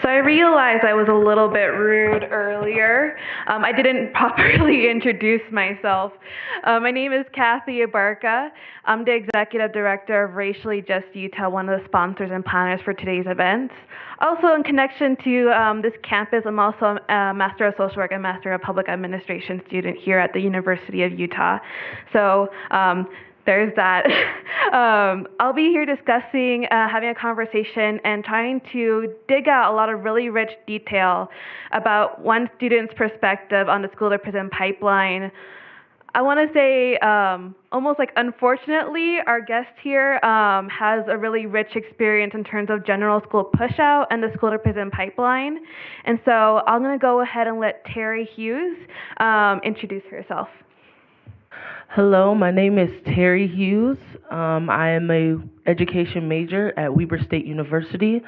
So I realized I was a little bit rude earlier. I didn't properly introduce myself. My name is Kathy Abarca. I'm the Executive Director of Racially Just Utah, one of the sponsors and planners for today's events. Also, in connection to this campus, I'm also a Master of Social Work and Master of Public Administration student here at the University of Utah. So there's that. I'll be here discussing, having a conversation, and trying to dig out a lot of really rich detail about one student's perspective on the school to prison pipeline. I want to say, almost like unfortunately, our guest here has a really rich experience in terms of general school pushout and the school to prison pipeline. And so I'm going to go ahead and let Terry Hughes introduce herself. Hello, my name is Terry Hughes. I am a education major at Weber State University,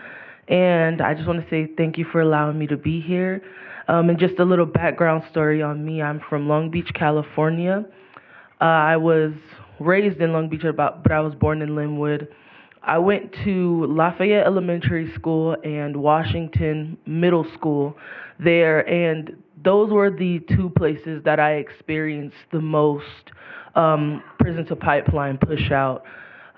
and I just want to say thank you for allowing me to be here. And just a little background story on me. I'm from Long Beach, California. I was raised in Long Beach, but I was born in Linwood. I went to Lafayette Elementary School and Washington Middle School there, and those were the two places that I experienced the most prison to pipeline push out.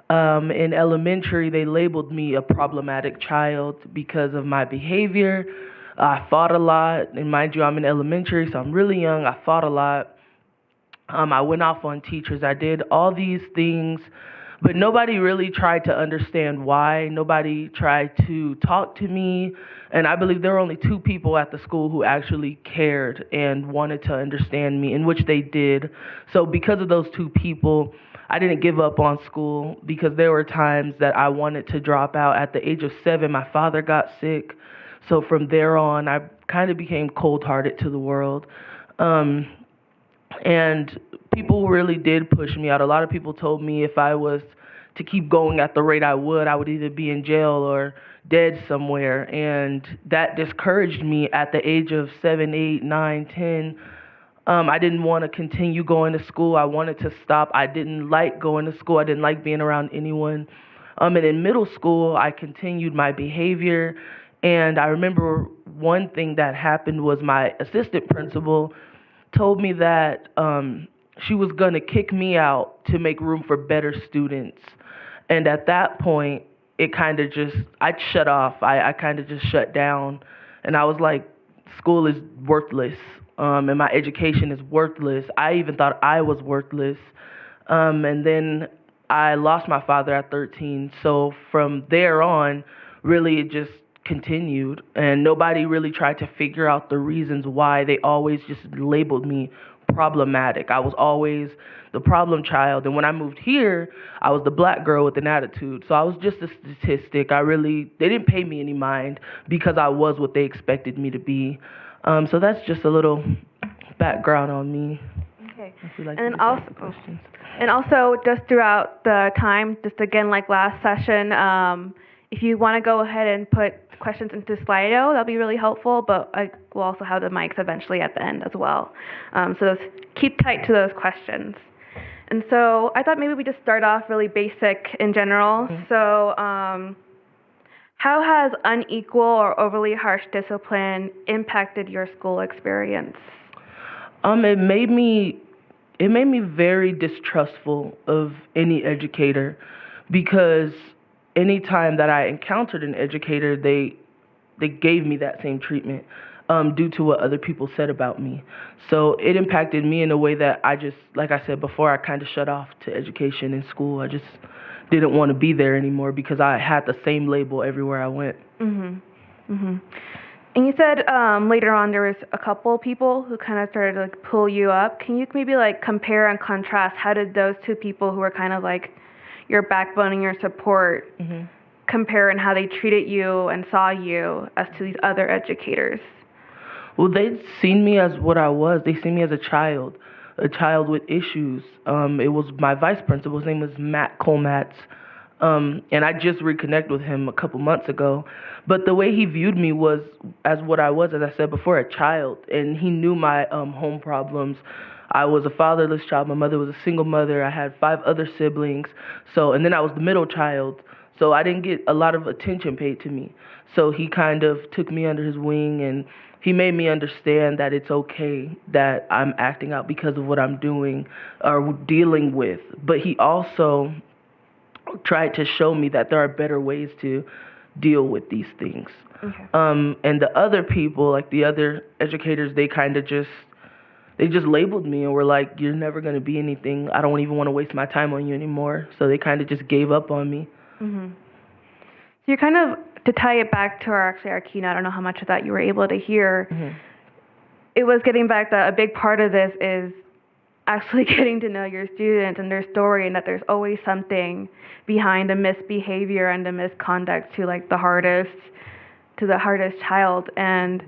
In elementary, they labeled me a problematic child because of my behavior. I fought a lot, and mind you, I'm in elementary, so I'm really young. I fought a lot. I went off on teachers. I did all these things, but nobody really tried to understand why. Nobody tried to talk to me. And I believe there were only two people at the school who actually cared and wanted to understand me, in which they did. So because of those two people, I didn't give up on school, because there were times that I wanted to drop out. At the age of 7, my father got sick. So from there on, I kind of became cold-hearted to the world. And people really did push me out. A lot of people told me if I was to keep going at the rate I would either be in jail or dead somewhere. And that discouraged me at the age of 7, 8, 9, 10. I didn't want to continue going to school. I wanted to stop. I didn't like going to school. I didn't like being around anyone. And in middle school, I continued my behavior. And I remember one thing that happened was my assistant principal told me that she was going to kick me out to make room for better students. And at that point, it kind of just, I shut off. I kind of just shut down. And I was like, school is worthless, and my education is worthless. I even thought I was worthless. And then I lost my father at 13. So from there on, really it just continued, and nobody really tried to figure out the reasons why. They always just labeled me problematic. I was always the problem child, and when I moved here, I was the black girl with an attitude. So I was just a statistic. They didn't pay me any mind because I was what they expected me to be. So that's just a little background on me. Okay. Like and also, just throughout the time, just again like last session, if you want to go ahead and put questions into Slido, that'll be really helpful, but I will also have the mics eventually at the end as well. So keep tight to those questions. And so I thought maybe we just start off really basic in general. Mm-hmm. So how has unequal or overly harsh discipline impacted your school experience? It made me very distrustful of any educator, because anytime that I encountered an educator, they gave me that same treatment due to what other people said about me. So it impacted me in a way that I just, like I said before, I kind of shut off to education in school. I just didn't want to be there anymore because I had the same label everywhere I went. Mm-hmm. Mm-hmm. And you said later on there was a couple people who kind of started to like pull you up. Can you maybe like compare and contrast how did those two people who were kind of like your backbone and your support compare in how they treated you and saw you as to these other educators? Well, they'd seen me as what I was. They seen me as a child with issues. It was my vice principal. His name was Matt Colmatz. And I just reconnected with him a couple months ago. But the way he viewed me was as what I was, as I said before, a child. And he knew my home problems. I was a fatherless child. My mother was a single mother. I had 5 other siblings. And then I was the middle child. So I didn't get a lot of attention paid to me. So he kind of took me under his wing, and he made me understand that it's okay that I'm acting out because of what I'm doing or dealing with. But he also tried to show me that there are better ways to deal with these things. Okay. And the other people, like the other educators, they just labeled me and were like, "You're never going to be anything. I don't even want to waste my time on you anymore." So they kind of just gave up on me. So you're kind of, to tie it back to our keynote, I don't know how much of that you were able to hear. It was getting back that a big part of this is actually getting to know your students and their story, and that there's always something behind a misbehavior and a misconduct to the hardest child. And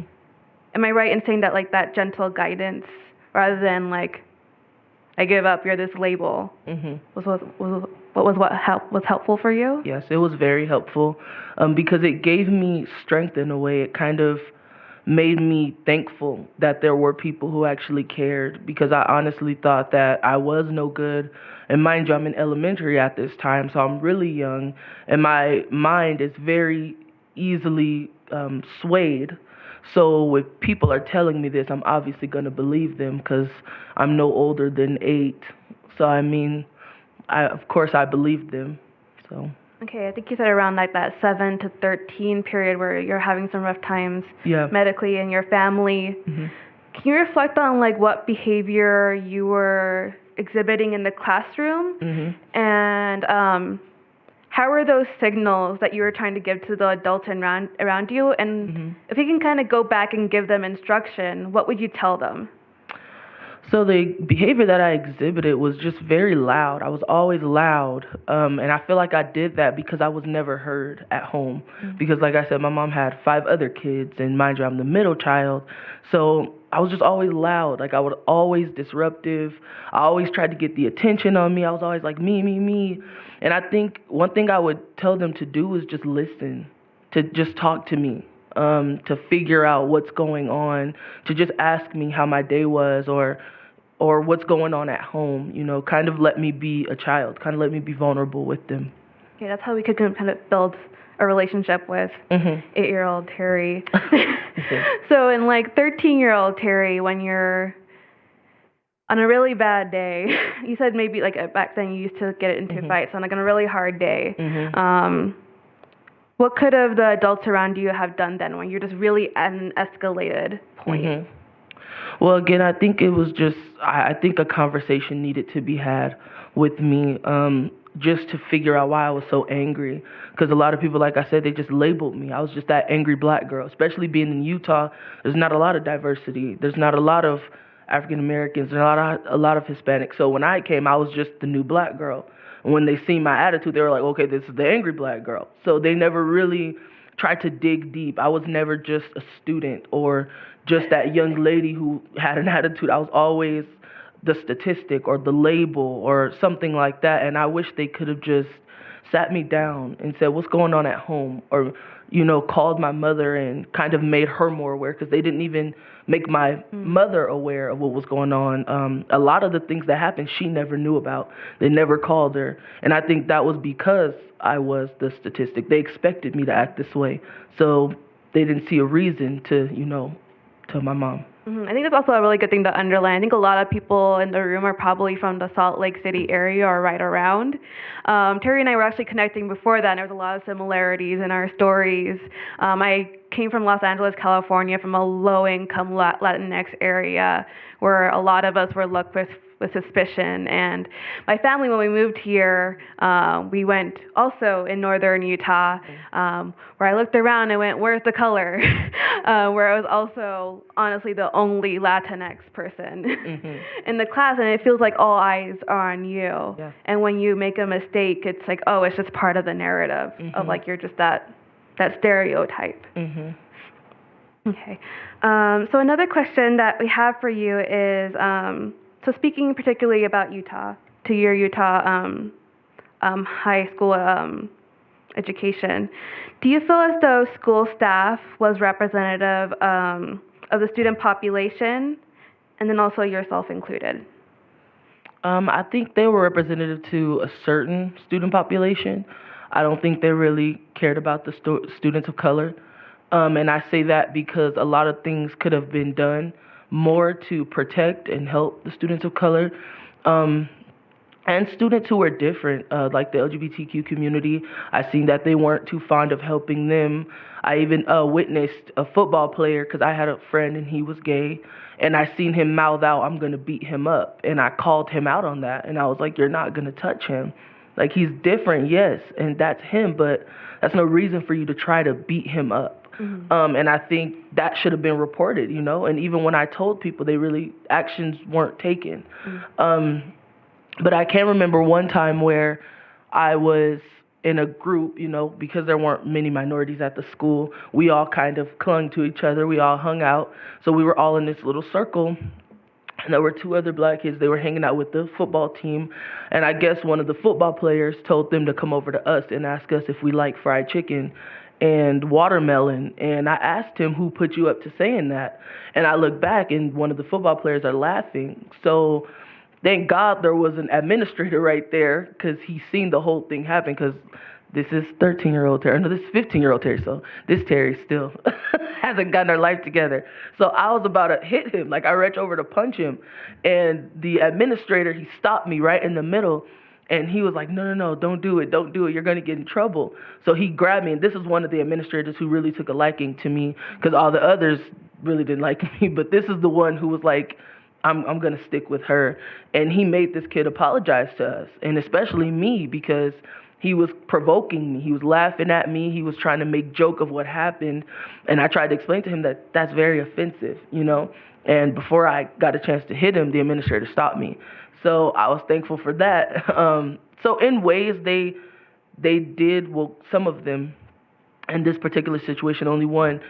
am I right in saying that that gentle guidance, rather than I give up, you're this label, was helpful for you? Yes, it was very helpful, because it gave me strength in a way. It kind of made me thankful that there were people who actually cared, because I honestly thought that I was no good. And mind you, I'm in elementary at this time, so I'm really young, and my mind is very easily swayed. So if people are telling me this, I'm obviously going to believe them because I'm no older than 8. So, I mean, of course I believed them. So. Okay, I think you said around that 7 to 13 period where you're having some rough times medically in your family. Can you reflect on what behavior you were exhibiting in the classroom? And how were those signals that you were trying to give to the adults around you? And if you can kind of go back and give them instruction, what would you tell them? So the behavior that I exhibited was just very loud. I was always loud, and I feel like I did that because I was never heard at home. Because like I said, my mom had 5 other kids, and mind you, I'm the middle child. So I was just always loud. I was always disruptive. I always tried to get the attention on me. I was always like, me, me, me. And I think one thing I would tell them to do is just listen, to just talk to me. To figure out what's going on, to just ask me how my day was, or what's going on at home, kind of let me be a child, kind of let me be vulnerable with them. Okay, that's how we could kind of build a relationship with 8-year-old Terry. So in 13-year-old Terry, when you're on a really bad day, you said maybe back then you used to get into fights, on a really hard day. What could have the adults around you have done then when you're just really at an escalated point? Well, again, I think it was just, I think a conversation needed to be had with me, just to figure out why I was so angry. Because a lot of people, like I said, they just labeled me. I was just that angry black girl, especially being in Utah. There's not a lot of diversity. There's not a lot of African Americans. There's a lot of Hispanics. So when I came, I was just the new black girl. And when they see my attitude, they were like, okay, this is the angry black girl. So they never really tried to dig deep. I was never just a student or just that young lady who had an attitude. I was always the statistic or the label or something like that. And I wish they could have just sat me down and said, what's going on at home? Or, called my mother and kind of made her more aware, because they didn't even make my mother aware of what was going on. A lot of the things that happened, she never knew about. They never called her. And I think that was because I was the statistic. They expected me to act this way. So they didn't see a reason to, tell my mom. I think that's also a really good thing to underline. I think a lot of people in the room are probably from the Salt Lake City area or right around. Terry and I were actually connecting before that, and there was a lot of similarities in our stories. I came from Los Angeles, California, from a low-income Latinx area where a lot of us were looked with suspicion. And my family, when we moved here, we went also in northern Utah, where I looked around and went, where's the color? Where I was also honestly the only Latinx person in the class, and it feels like all eyes are on you. Yeah. And when you make a mistake, it's like, oh, it's just part of the narrative of you're just that stereotype. Okay. So another question that we have for you is, so speaking particularly about Utah, to your Utah high school education, do you feel as though school staff was representative of the student population, and then also yourself included? I think they were representative to a certain student population. I don't think they really cared about the students of color. And I say that because a lot of things could have been done more to protect and help the students of color. Um, and students who are different, like the LGBTQ community. I seen that they weren't too fond of helping them. I even witnessed a football player, because I had a friend and he was gay, and I seen him mouth out, "I'm gonna beat him up," and I called him out on that, and I was like, "You're not gonna touch him. Like, he's different, yes, and that's him, but that's no reason for you to try to beat him up." And I think that should have been reported, you know. And even when I told people, actions weren't taken. But I can remember one time where I was in a group, you know, because there weren't many minorities at the school. We all kind of clung to each other. We all hung out. So we were all in this little circle. And there were two other black kids. They were hanging out with the football team. And I guess one of the football players told them to come over to us and ask us if we like fried chicken and watermelon. And I asked him, "Who put you up to saying that?" And I look back, and one of the football players are laughing. So thank God there was an administrator right there, because he seen the whole thing happen, because this is 13-year-old Terry. No, this is 15-year-old Terry. So this Terry still hasn't gotten her life together. So I was about to hit him. Like, I reached over to punch him. And the administrator, he stopped me right in the middle. And he was like, no, don't do it. Don't do it. You're going to get in trouble. So he grabbed me. And this is one of the administrators who really took a liking to me, because all the others really didn't like me. But this is the one who was like, I'm going to stick with her. And he made this kid apologize to us, and especially me, because he was provoking me. He was laughing at me. He was trying to make joke of what happened. And I tried to explain to him that that's very offensive, you know. And before I got a chance to hit him, the administrator stopped me. So I was thankful for that. So in ways, they did, well, some of them, in this particular situation, only one,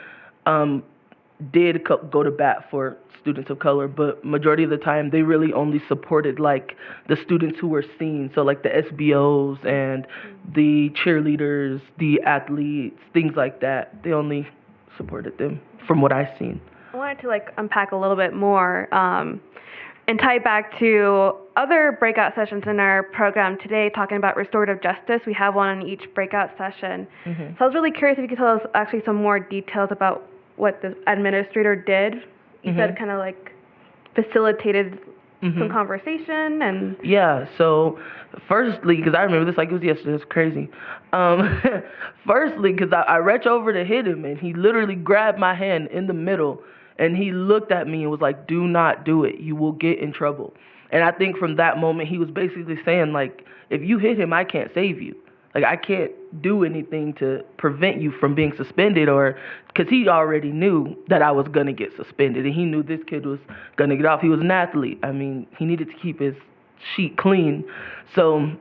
did go to bat for students of color, but majority of the time they really only supported like the students who were seen. So like the SBOs and the cheerleaders, the athletes, things like that. They only supported them from what I've seen. I wanted to like unpack a little bit more and tie it back to other breakout sessions in our program today, talking about restorative justice. We have one in each breakout session. So I was really curious if you could tell us actually some more details about what the administrator did. You said kind of like facilitated some conversation and... Yeah, so firstly, because I remember this like it was yesterday, it's crazy. Firstly, because I reached over to hit him, and he literally grabbed my hand in the middle, and he looked at me and was like, "Do not do it. You will get in trouble." And I think from that moment, he was basically saying, like, if you hit him, I can't save you. Like, I can't do anything to prevent you from being suspended, or because he already knew that I was going to get suspended, and he knew this kid was going to get off. He was an athlete. I mean, he needed to keep his sheet clean. So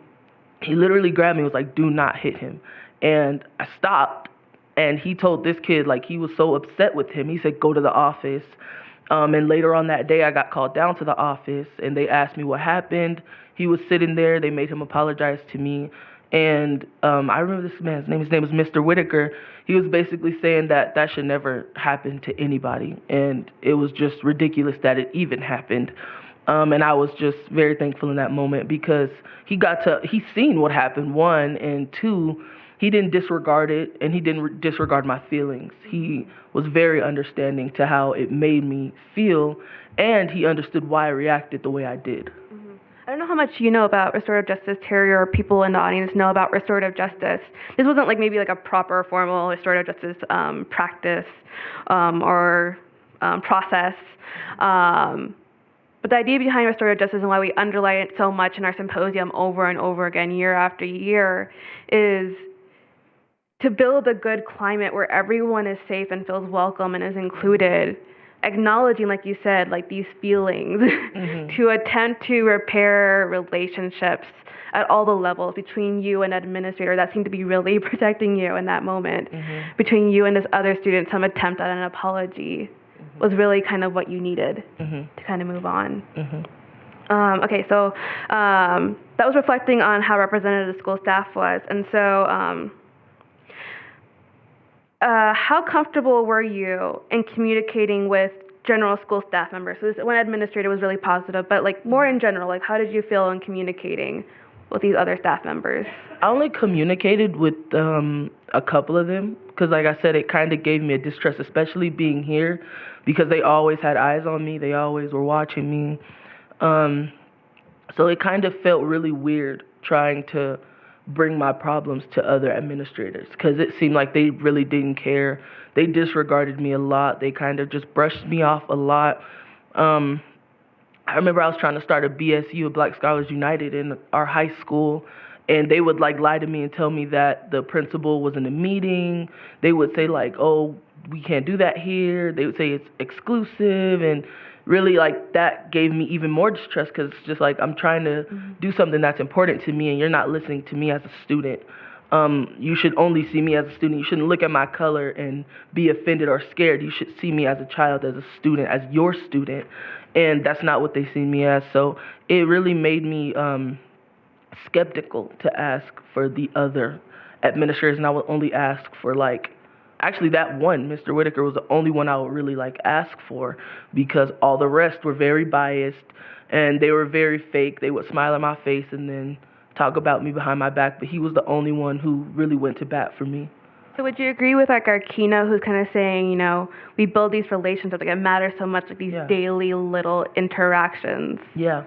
he literally grabbed me and was like, "Do not hit him." And I stopped, and he told this kid, like, he was so upset with him. He said, "Go to the office." And later on that day, I got called down to the office, and they asked me what happened. He was sitting there. They made him apologize to me. And I remember this man's name. His name was Mr. Whitaker. He was basically saying that that should never happen to anybody. And it was just ridiculous that it even happened. And I was just very thankful in that moment, because he seen what happened, one, and two, he didn't disregard it, and he didn't disregard my feelings. He was very understanding to how it made me feel, and he understood why I reacted the way I did. I don't know how much you know about restorative justice, Terry, or people in the audience know about restorative justice. This wasn't like maybe like a proper formal restorative justice practice or process. But the idea behind restorative justice and why we underline it so much in our symposium over and over again, year after year, is to build a good climate where everyone is safe and feels welcome and is included, acknowledging, like you said, like these feelings, to attempt to repair relationships at all the levels between you and an administrator that seemed to be really protecting you in that moment, between you and this other student. Some attempt at an apology was really kind of what you needed to kind of move on. Okay, so that was reflecting on how representative the school staff was. And so how comfortable were you in communicating with general school staff members? So this one administrator was really positive, but like more in general, like how did you feel in communicating with these other staff members? I only communicated with a couple of them because, like I said, it kind of gave me a distrust, especially being here, because they always had eyes on me. They always were watching me. So it kind of felt really weird trying to bring my problems to other administrators because it seemed like they really didn't care. They disregarded me a lot. They kind of just brushed me off a lot. I remember I was trying to start a BSU, a Black Scholars United, in our high school, and they would like lie to me and tell me that the principal was in a meeting. They would say like, "Oh, we can't do that here." They would say it's exclusive, and really like that gave me even more distrust because it's just like I'm trying to do something that's important to me, and you're not listening to me as a student. You should only see me as a student. You shouldn't look at my color and be offended or scared. You should see me as a child, as a student, as your student. And that's not what they see me as. So it really made me skeptical to ask for the other administrators. And I would only ask for actually that one, Mr. Whitaker, was the only one I would really ask for because all the rest were very biased and they were very fake. They would smile in my face and then talk about me behind my back, but he was the only one who really went to bat for me. So would you agree with our keynote who's kind of saying, we build these relationships, it matters so much, these daily little interactions? Yeah,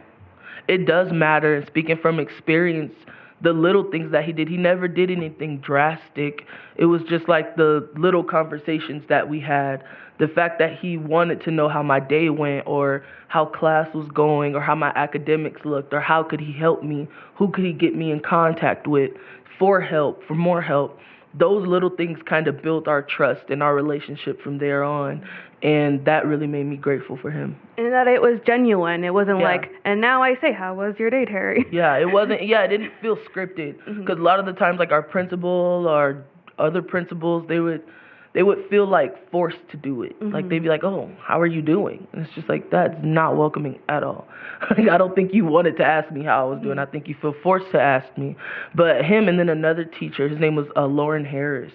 it does matter. And speaking from experience, the little things that he did, he never did anything drastic. It was just like the little conversations that we had. The fact that he wanted to know how my day went or how class was going or how my academics looked or how could he help me, who could he get me in contact with for help, for more help. Those little things kind of built our trust and our relationship from there on, and that really made me grateful for him. And that it was genuine. It wasn't and now I say, how was your day, Terry? Yeah, it wasn't, it didn't feel scripted, because a lot of the times, our principal or other principals, they would feel forced to do it. They'd be like, "Oh, how are you doing?" And it's just that's not welcoming at all. I don't think you wanted to ask me how I was doing. I think you feel forced to ask me. But him and then another teacher, his name was Lauren Harris.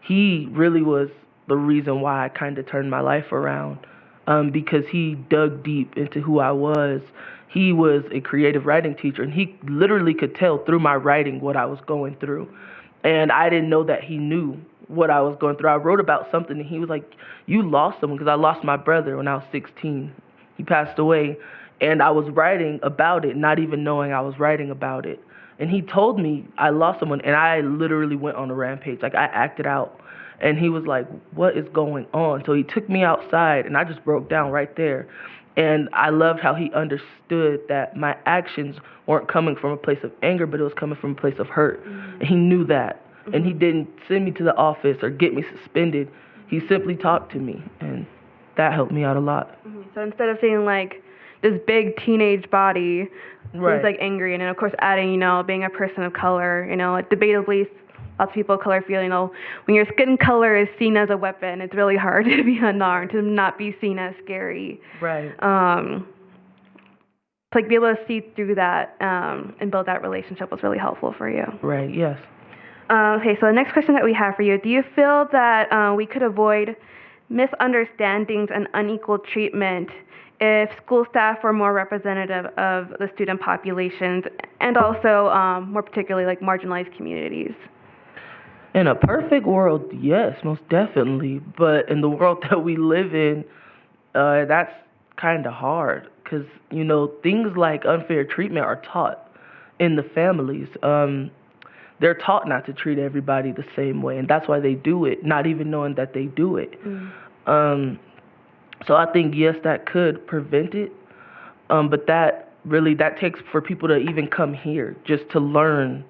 He really was the reason why I kind of turned my life around, because he dug deep into who I was. He was a creative writing teacher, and he literally could tell through my writing what I was going through. And I didn't know that he knew what I was going through. I wrote about something, and he was like, "You lost someone," because I lost my brother when I was 16. He passed away, and I was writing about it, not even knowing I was writing about it. And he told me I lost someone, and I literally went on a rampage. I acted out. And he was like, "What is going on?" So he took me outside, and I just broke down right there. And I loved how he understood that my actions weren't coming from a place of anger, but it was coming from a place of hurt. And he knew that. And he didn't send me to the office or get me suspended. He simply talked to me, and that helped me out a lot. So instead of saying this big teenage body who's angry, and then of course adding, being a person of color, debatably lots of people of color feel, when your skin color is seen as a weapon, it's really hard to be unarmed, to not be seen as scary. Right. Be able to see through that and build that relationship was really helpful for you. Right, yes. Okay, so the next question that we have for you, do you feel that we could avoid misunderstandings and unequal treatment if school staff were more representative of the student populations and also more particularly marginalized communities? In a perfect world, yes, most definitely. But in the world that we live in, that's kind of hard because, things like unfair treatment are taught in the families. They're taught not to treat everybody the same way, and that's why they do it, not even knowing that they do it. So I think, yes, that could prevent it, but that takes for people to even come here just to learn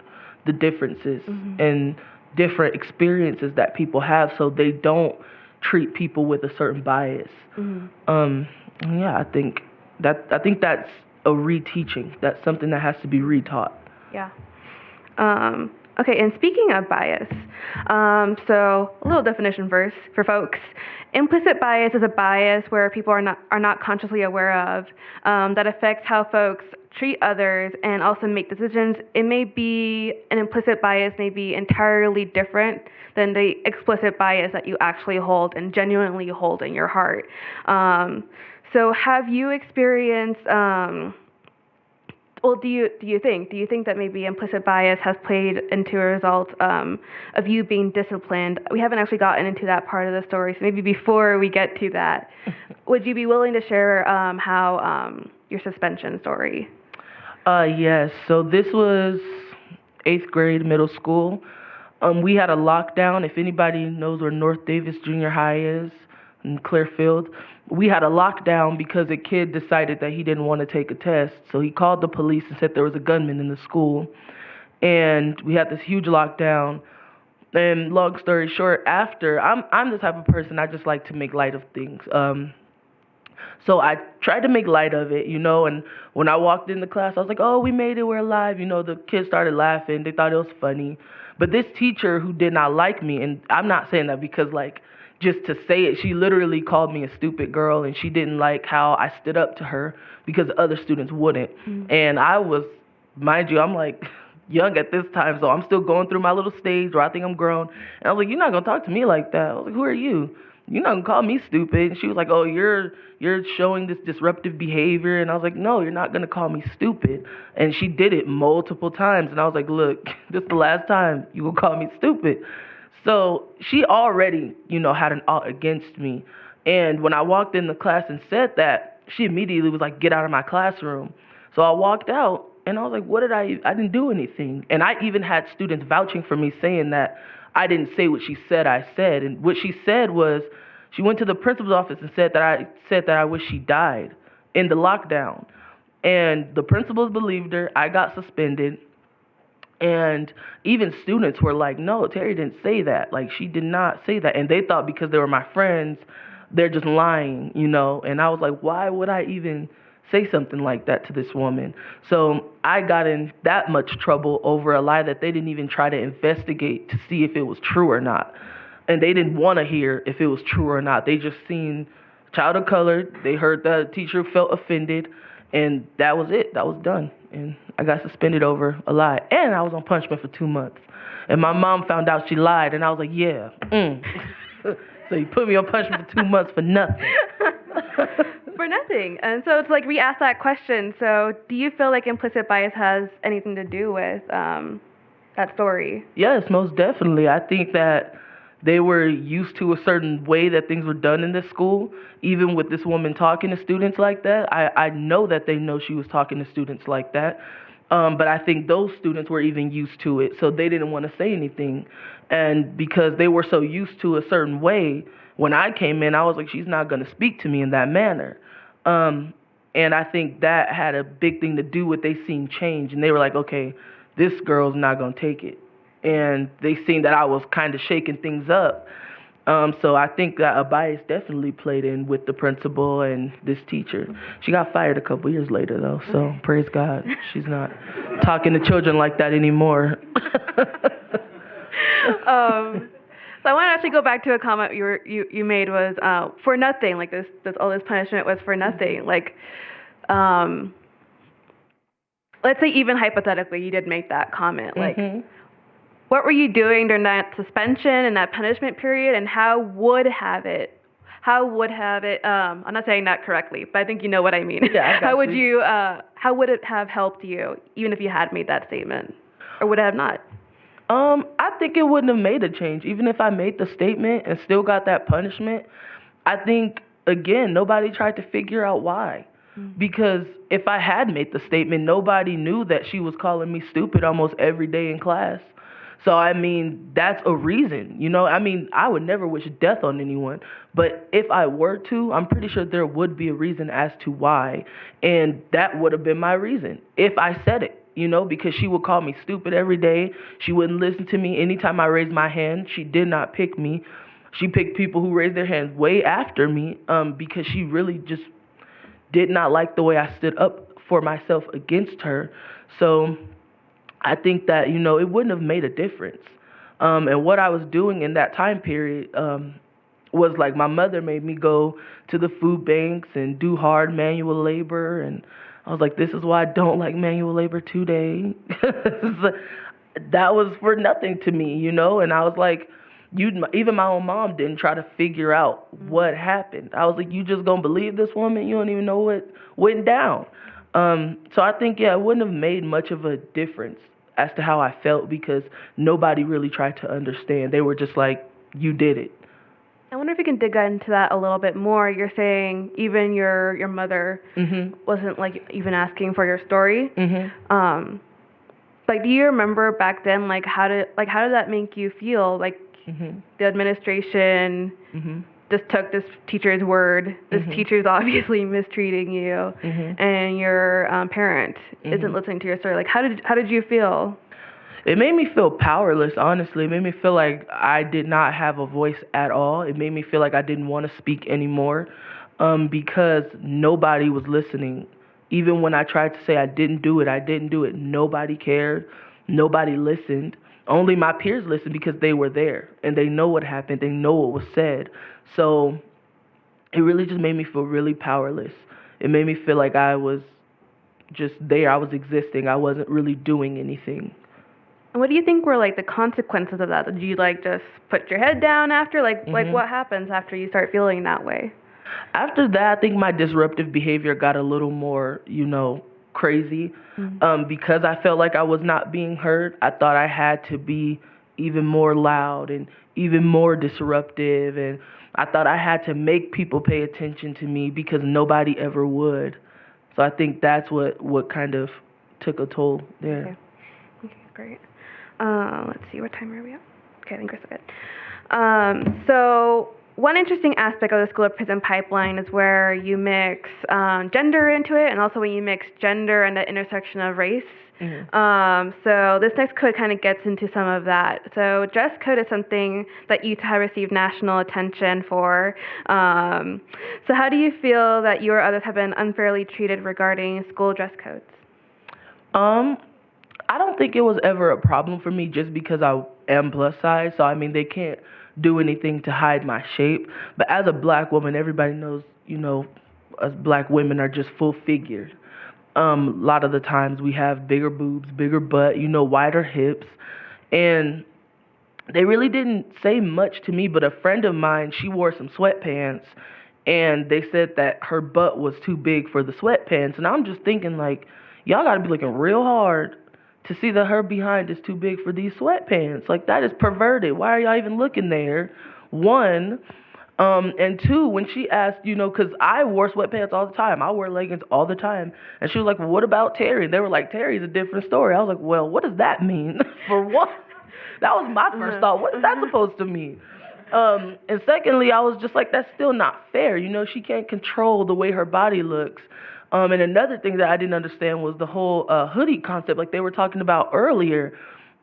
the differences and different experiences that people have so they don't treat people with a certain bias. I think that's a reteaching. That's something that has to be retaught. Yeah. Okay, and speaking of bias, so a little definition first for folks. Implicit bias is a bias where people are not consciously aware of that affects how folks treat others and also make decisions. It may be an implicit bias may be entirely different than the explicit bias that you actually hold and genuinely hold in your heart. So have you experienced Well, do you think that maybe implicit bias has played into a result of you being disciplined? We haven't actually gotten into that part of the story, so maybe before we get to that, would you be willing to share how your suspension story? Yes. So this was 8th grade, middle school. We had a lockdown. If anybody knows where North Davis Junior High is in Clearfield, we had a lockdown because a kid decided that he didn't want to take a test. So he called the police and said there was a gunman in the school. And we had this huge lockdown. And long story short, after, I'm the type of person, I just like to make light of things. So I tried to make light of it, and when I walked into class, I was like, oh, we made it, we're alive. The kids started laughing. They thought it was funny. But this teacher who did not like me, and I'm not saying that because, just to say it, she literally called me a stupid girl, and she didn't like how I stood up to her because other students wouldn't. And I was, mind you, I'm young at this time, so I'm still going through my little stage where I think I'm grown. And I was like, you're not going to talk to me like that. I was like, who are you? You're not going to call me stupid. And she was like, oh, you're showing this disruptive behavior. And I was like, no, you're not going to call me stupid. And she did it multiple times. And I was like, look, this is the last time you will call me stupid. So she already, had an ought against me. And when I walked in the class and said that, she immediately was like, get out of my classroom. So I walked out. And I was like, what did I didn't do anything. And I even had students vouching for me saying that I didn't say what she said I said. And what she said was, she went to the principal's office and said that I wish she died in the lockdown. And the principals believed her. I got suspended. And even students were like, no, Terry didn't say that. She did not say that. And they thought because they were my friends, they're just lying, And I was like, why would I even say something like that to this woman? So I got in that much trouble over a lie that they didn't even try to investigate to see if it was true or not. And they didn't want to hear if it was true or not. They just seen child of color. They heard the teacher felt offended, and that was it. That was done. And I got suspended over a lie. And I was on punishment for 2 months. And my mom found out she lied, and I was like, yeah. So you put me on punishment for 2 months for nothing. For nothing. And so it's we asked that question. So do you feel like implicit bias has anything to do with that story? Yes, most definitely. I think that they were used to a certain way that things were done in this school. Even with this woman talking to students like that, I know that they know she was talking to students like that. But I think those students were even used to it, so they didn't want to say anything. And because they were so used to a certain way, when I came in, I was like, she's not going to speak to me in that manner. And I think that had a big thing to do with they seen change. And they were like, okay, this girl's not going to take it. And they seen that I was kind of shaking things up. So I think that a bias definitely played in with the principal and this teacher. She got fired a couple years later, though, so praise God. She's not talking to children like that anymore. So I want to actually go back to a comment you made was for nothing. This all this punishment was for nothing. Let's say even hypothetically you did make that comment. What were you doing during that suspension and that punishment period, and how would have it? I'm not saying that correctly, but I think you know what I mean. Yeah, How would it have helped you, even if you had made that statement, or would it have not? I think it wouldn't have made a change. Even if I made the statement and still got that punishment, I think, again, nobody tried to figure out why. Because if I had made the statement, nobody knew that she was calling me stupid almost every day in class. So, that's a reason, I would never wish death on anyone. But if I were to, I'm pretty sure there would be a reason as to why. And that would have been my reason if I said it. Because she would call me stupid every day. She wouldn't listen to me. Anytime I raised my hand, she did not pick me. She picked people who raised their hands way after me because she really just did not like the way I stood up for myself against her. So I think that, it wouldn't have made a difference. And what I was doing in that time period was my mother made me go to the food banks and do hard manual labor, and I was like, this is why I don't like manual labor today. That was for nothing to me, and I was like, even my own mom didn't try to figure out what happened. I was like, you just gonna believe this woman? You don't even know what went down. So I think, yeah, it wouldn't have made much of a difference as to how I felt because nobody really tried to understand. They were just like, you did it. I wonder if you can dig into that a little bit more. You're saying even your mother Mhm. wasn't like even asking for your story. Mhm. Like, do you remember back then, like how did that make you feel? Like Mhm. the administration Mhm. just took this teacher's word. This Mhm. teacher's obviously mistreating you, Mhm. and your parent isn't Mhm. listening to your story. Like, how did you feel? It made me feel powerless, honestly. It made me feel like I did not have a voice at all. It made me feel like I didn't want to speak anymore because nobody was listening. Even when I tried to say I didn't do it, nobody cared. Nobody listened. Only my peers listened because they were there and they know what happened. They know what was said. So it really just made me feel really powerless. It made me feel like I was just there. I was existing. I wasn't really doing anything. And what do you think were like the consequences of that? Did you like just put your head down after? Like Mhm. what happens after you start feeling that way? After that, I think my disruptive behavior got a little more, crazy. Mm. Because I felt like I was not being heard. I thought I had to be even more loud and even more disruptive, and I thought I had to make people pay attention to me because nobody ever would. So I think that's what kind of took a toll there. Okay. Okay, great. Let's see, what time are we at? Okay, I think we're still good. So one interesting aspect of the school to prison pipeline is where you mix gender into it, and also when you mix gender and the intersection of race. Mhm. So this next code kind of gets into some of that. So dress code is something that Utah have received national attention for. So how do you feel that you or others have been unfairly treated regarding school dress codes? Um, I don't think it was ever a problem for me just because I am plus size. So I mean, they can't do anything to hide my shape. But as a black woman, everybody knows, us black women are just full figured. A lot of the times we have bigger boobs, bigger butt, wider hips, and they really didn't say much to me. But a friend of mine, she wore some sweatpants, and they said that her butt was too big for the sweatpants. And I'm just thinking like, y'all gotta be looking real hard to see that her behind is too big for these sweatpants. Like that is perverted. Why are y'all even looking there? One, and two, when she asked, 'cause I wore sweatpants all the time. I wear leggings all the time. And she was like, well, what about Terry? They were like, Terry's a different story. I was like, well, what does that mean? For what? That was my first thought. What is that supposed to mean? And secondly, I was just like, that's still not fair. She can't control the way her body looks. And another thing that I didn't understand was the whole hoodie concept, like they were talking about earlier.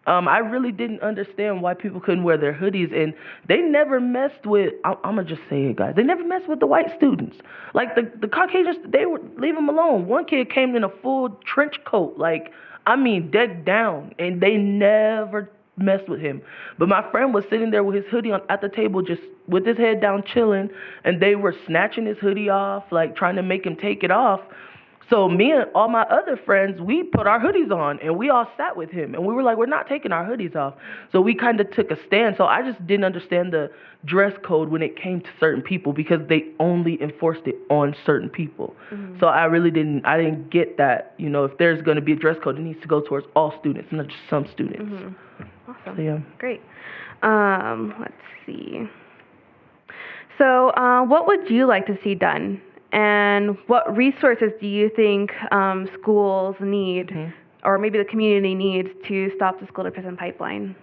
I really didn't understand why people couldn't wear their hoodies, and they never messed with. I'm gonna just say it, guys. They never messed with the white students. Like the Caucasians, they would leave them alone. One kid came in a full trench coat, like I mean, decked down, and they never messed with him. But my friend was sitting there with his hoodie on at the table, just with his head down, chilling, and they were snatching his hoodie off, like trying to make him take it off. So me and all my other friends, we put our hoodies on and we all sat with him and we were like, we're not taking our hoodies off. So we kind of took a stand. So I just didn't understand the dress code when it came to certain people because they only enforced it on certain people. Mm-hmm. So I didn't get that, if there's going to be a dress code, it needs to go towards all students, not just some students. Mm-hmm. Awesome. So, yeah. Great. Let's see. So what would you like to see done? And what resources do you think schools need, Mhm. or maybe the community needs, to stop the school to prison pipeline?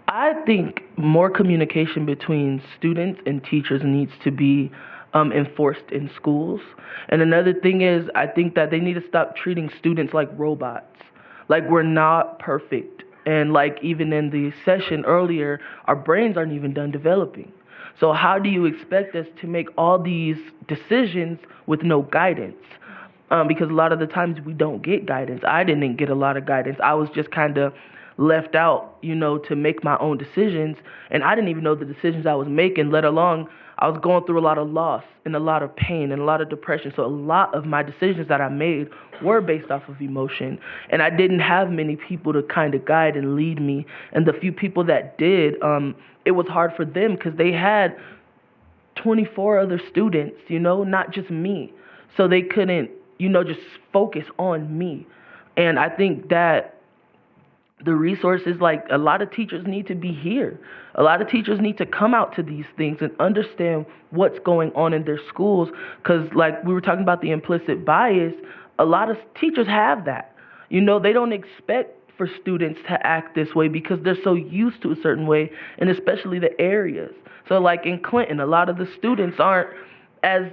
I think more communication between students and teachers needs to be enforced in schools. And another thing is, I think that they need to stop treating students like robots. Like we're not perfect. And like even in the session earlier, our brains aren't even done developing. So how do you expect us to make all these decisions with no guidance? Because a lot of the times we don't get guidance. I didn't get a lot of guidance. I was just kind of left out, to make my own decisions. And I didn't even know the decisions I was making, let alone I was going through a lot of loss and a lot of pain and a lot of depression. So a lot of my decisions that I made were based off of emotion. And I didn't have many people to kind of guide and lead me. And the few people that did, it was hard for them because they had 24 other students, not just me. So they couldn't, just focus on me. And I think that the resources, like a lot of teachers need to be here. A lot of teachers need to come out to these things and understand what's going on in their schools. Because, like we were talking about the implicit bias, a lot of teachers have that. They don't expect for students to act this way because they're so used to a certain way, and especially the areas. So, like in Clinton, a lot of the students aren't as,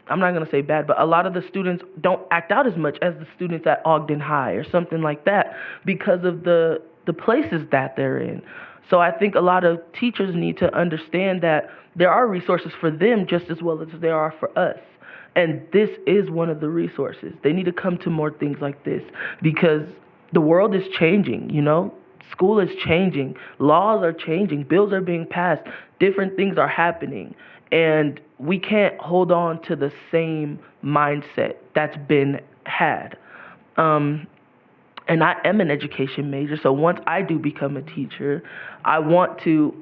I'm not going to say bad, but a lot of the students don't act out as much as the students at Ogden High or something like that because of the places that they're in. So I think a lot of teachers need to understand that there are resources for them just as well as there are for us. And this is one of the resources. They need to come to more things like this because the world is changing, School is changing. Laws are changing. Bills are being passed. Different things are happening. And we can't hold on to the same mindset that's been had. And I am an education major, so once I do become a teacher, I want to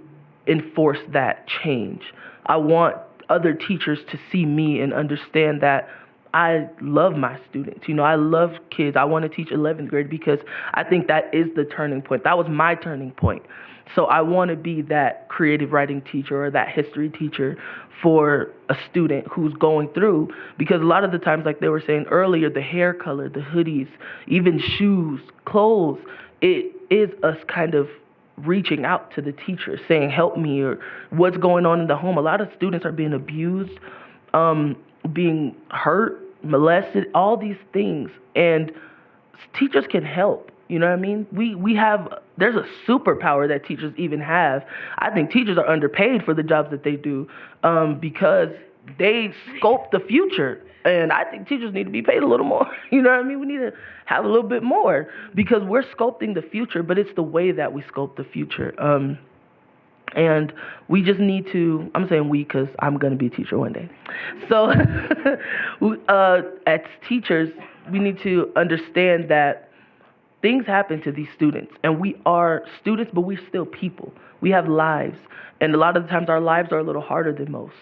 enforce that change. I want other teachers to see me and understand that I love my students. I love kids. I want to teach 11th grade because I think that is the turning point. That was my turning point. So I want to be that creative writing teacher or that history teacher for a student who's going through, because a lot of the times, like they were saying earlier, the hair color, the hoodies, even shoes, clothes, it is us kind of reaching out to the teacher saying, help me, or what's going on in the home. A lot of students are being abused, being hurt, molested, all these things. And teachers can help. You know what I mean? There's a superpower that teachers even have. I think teachers are underpaid for the jobs that they do because they sculpt the future. And I think teachers need to be paid a little more. You know what I mean? We need to have a little bit more because we're sculpting the future, but it's the way that we sculpt the future. And we just need to, I'm saying we because I'm going to be a teacher one day. So as teachers, we need to understand that things happen to these students, and we are students, but we're still people. We have lives, and a lot of the times our lives are a little harder than most.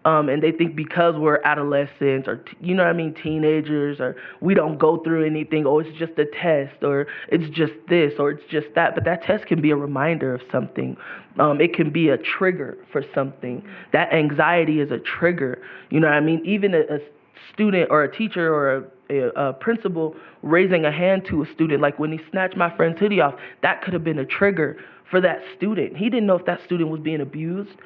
And they think because we're adolescents or, teenagers, or we don't go through anything, it's just a test, or it's just this, or it's just that. But that test can be a reminder of something. It can be a trigger for something. That anxiety is a trigger. You know what I mean? Even a student or a teacher or a principal raising a hand to a student, like when he snatched my friend's hoodie off, that could have been a trigger for that student. He didn't know if that student was being abused.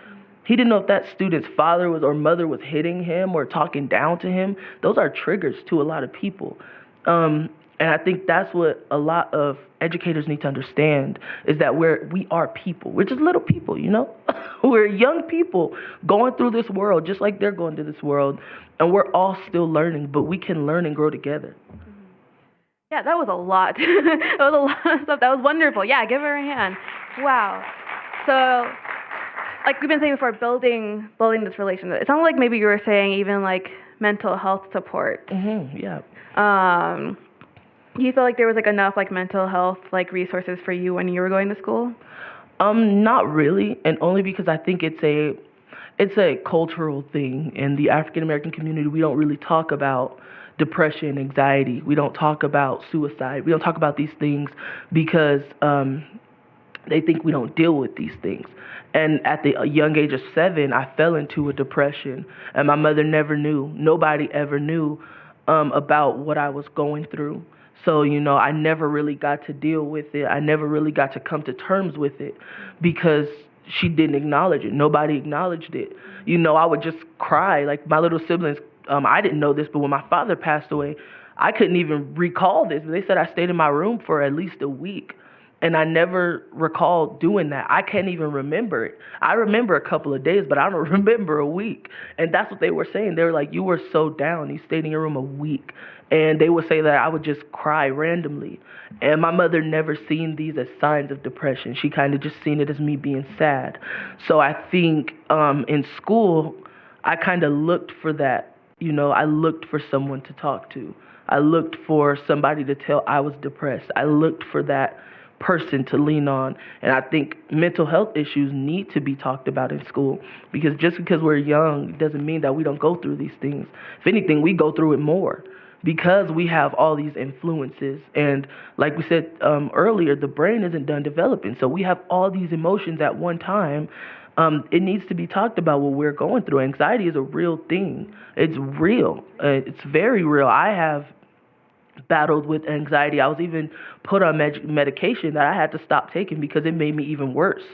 He didn't know if that student's father or mother was hitting him or talking down to him. Those are triggers to a lot of people. And I think that's what a lot of educators need to understand, is that we are people. We're just little people, We're young people going through this world just like they're going through this world. And we're all still learning, but we can learn and grow together. Yeah, that was a lot. That was a lot of stuff. That was wonderful. Yeah, give her a hand. Wow. So, like we've been saying before, building this relationship. It sounded like maybe you were saying even like mental health support. Yeah. Do you feel like there was like enough like mental health like resources for you when you were going to school? Not really, and only because I think it's a cultural thing. In the African American community, we don't really talk about depression, anxiety. We don't talk about suicide. We don't talk about these things because they think we don't deal with these things. And at the young age of 7, I fell into a depression, and my mother never knew. Nobody ever knew about what I was going through. So, I never really got to deal with it. I never really got to come to terms with it because she didn't acknowledge it. Nobody acknowledged it. I would just cry. Like my little siblings, I didn't know this, but when my father passed away, I couldn't even recall this. They said I stayed in my room for at least a week. And I never recall doing that. I can't even remember it. I remember a couple of days, but I don't remember a week. And that's what they were saying. They were like, you were so down. You stayed in your room a week. And they would say that I would just cry randomly. And my mother never seen these as signs of depression. She kind of just seen it as me being sad. So I think in school, I kind of looked for that. I looked for someone to talk to. I looked for somebody to tell I was depressed. I looked for that person to lean on. And I think mental health issues need to be talked about in school, because just because we're young doesn't mean that we don't go through these things. If anything, we go through it more because we have all these influences. And like we said earlier, the brain isn't done developing. So we have all these emotions at one time. It needs to be talked about what we're going through. Anxiety is a real thing. It's real. It's very real. I have battled with anxiety. I was even put on medication that I had to stop taking because it made me even worse.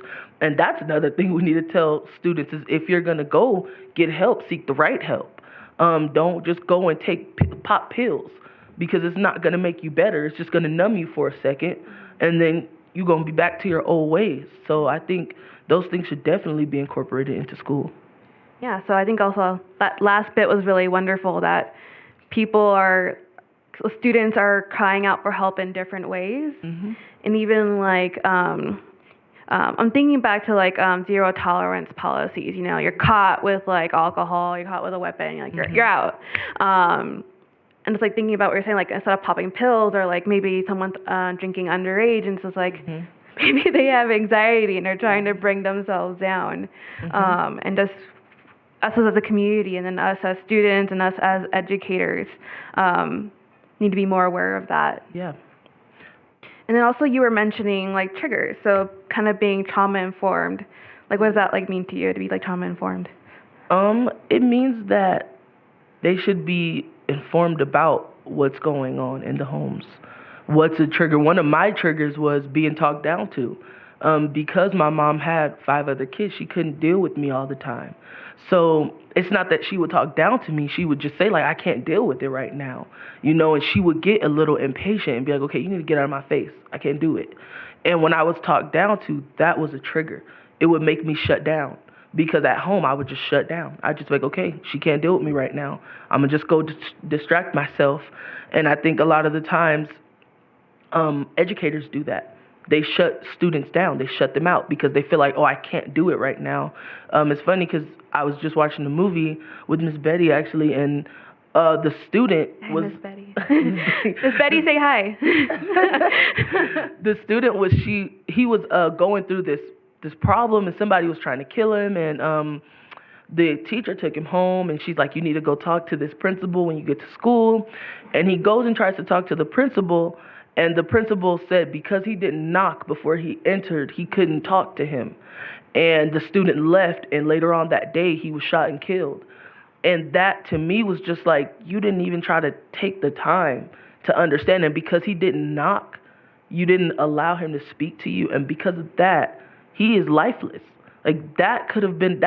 And that's another thing we need to tell students is if you're going to go get help, seek the right help. Don't just go and take pop pills because it's not going to make you better. It's just going to numb you for a second, and then you're going to be back to your old ways. So I think those things should definitely be incorporated into school. Yeah, so I think also that last bit was really wonderful that students are crying out for help in different ways. Mm-hmm. And even like, I'm thinking back to like zero tolerance policies. You know, you're caught with like alcohol, you're caught with a weapon, like you're out. And it's like thinking about what you're saying, like instead of popping pills or like maybe someone's drinking underage, and so it's like maybe they have anxiety and they're trying to bring themselves down. And just us as a community, and then us as students and us as educators need to be more aware of that. Yeah. And then also you were mentioning like triggers, so kind of being trauma informed. Like what does that like mean to you to be like trauma informed? It means that they should be informed about what's going on in the homes. What's a trigger? One of my triggers was being talked down to. Because my mom had 5 other kids, she couldn't deal with me all the time. So it's not that she would talk down to me. She would just say, like, I can't deal with it right now. You know, and she would get a little impatient and be like, okay, you need to get out of my face. I can't do it. And when I was talked down to, that was a trigger. It would make me shut down. Because at home, I would just shut down. I'd just be like, okay, she can't deal with me right now. I'm going to just go distract myself. And I think a lot of the times, educators do that. They shut students down. They shut them out because they feel like, oh, I can't do it right now. It's funny because I was just watching a movie with Miss Betty, actually, and the student was... Miss Betty. Miss Betty, say hi. The student was, he was going through this problem, and somebody was trying to kill him, and the teacher took him home, and she's like, you need to go talk to this principal when you get to school. And he goes and tries to talk to the principal, and the principal said because he didn't knock before he entered, he couldn't talk to him. And the student left, and later on that day, he was shot and killed. And that, to me, was just like, you didn't even try to take the time to understand him. Because he didn't knock, you didn't allow him to speak to you. And because of that, he is lifeless. Like, that could have been